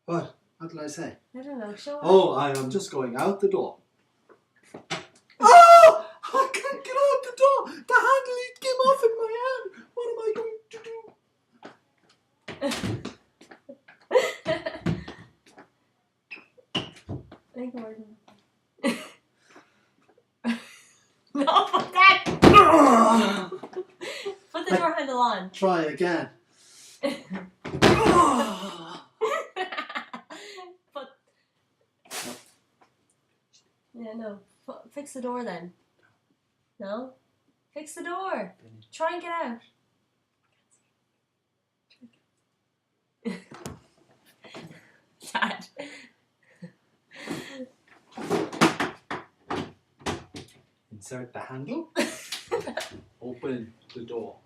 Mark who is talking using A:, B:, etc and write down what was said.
A: What? What did I say?
B: I don't know. Show us.
A: Oh, I am just going out the door. Oh! I can't get out the door. The handle came off in my hand. What am I going to do?
B: Hey, Gordon. No, fuck that! Put the door handle on.
A: Try again.
B: Put. Yeah, no. Fix the door then. No? Fix the door. Try and get out. Dad.
A: Insert the handle. Open the door.